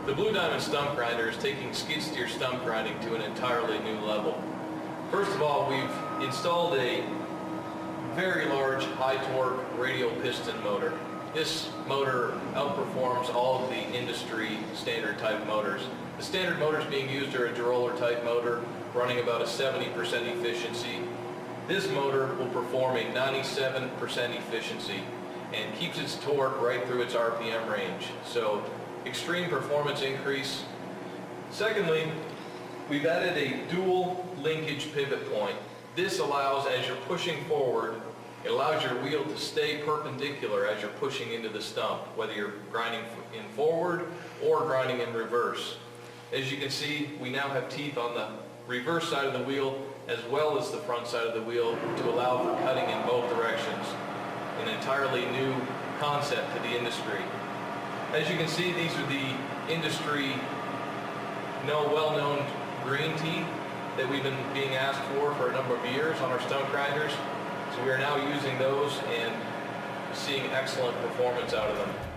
The Blue Diamond stump grinder is taking skid steer stump grinding to an entirely new level. First of all, we've installed a very large high torque radial piston motor. This motor outperforms all of the industry standard type motors. The standard motors being used are a roller type motor running about a 70% efficiency. This motor will perform a 97% efficiency and keeps its torque right through its RPM range. So extreme performance increase. Secondly, we've added a dual linkage pivot point. This allows, as you're pushing forward, it allows your wheel to stay perpendicular as you're pushing into the stump, whether you're grinding in forward or grinding in reverse. As you can see, we now have teeth on the reverse side of the wheel as well as the front side of the wheel to allow for cutting in both directions. An entirely new concept to the industry. As you can see, these are the industry well-known grain teeth that we've been being asked for a number of years on our stump grinders. So we are now using those and seeing excellent performance out of them.